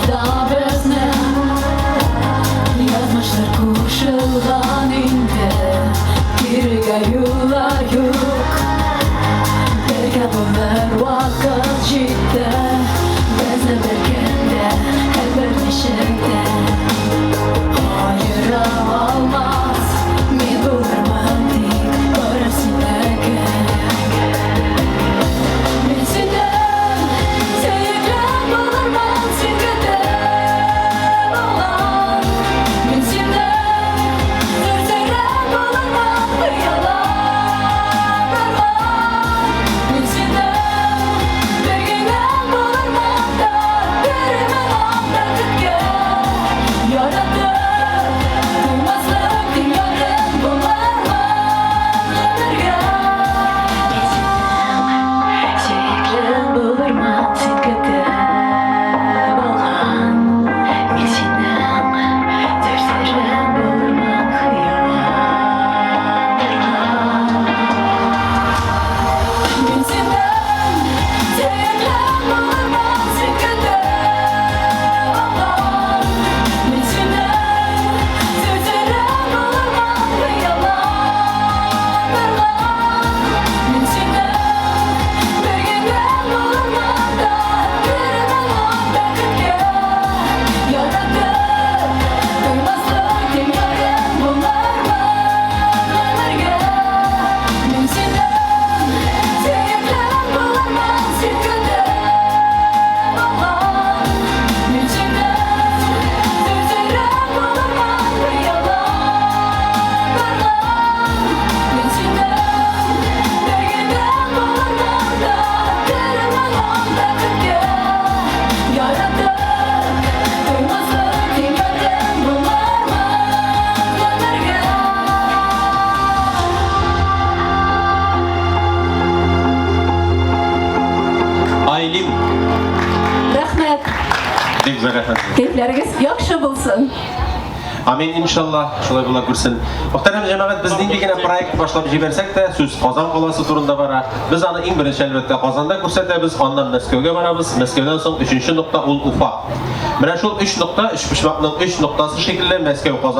da bezne yazmışlar kuşuldan indi Birge yular yok Birge bunlar vakit ciddi Bezne berkende elbet neşede Hayır olmaz mi bu romantik orasına Keyifleriniz yaxşı bulsun. Amin inşallah. Şolay buла күрсен. Muhterem cemaat, biz dindigine proyekt başlap jibersek de söz Kazan kalası turunda bara. Biz anı en birinci elbette Kazan'da күрсәтәбез, ondan Мәскәүгә barabız. Мәскәүдән соң 3-нче нокта ул Уфа. Менә шул 3 нокта, 3 пишмакның 3 ноктасы шикелле Мәскәү Казан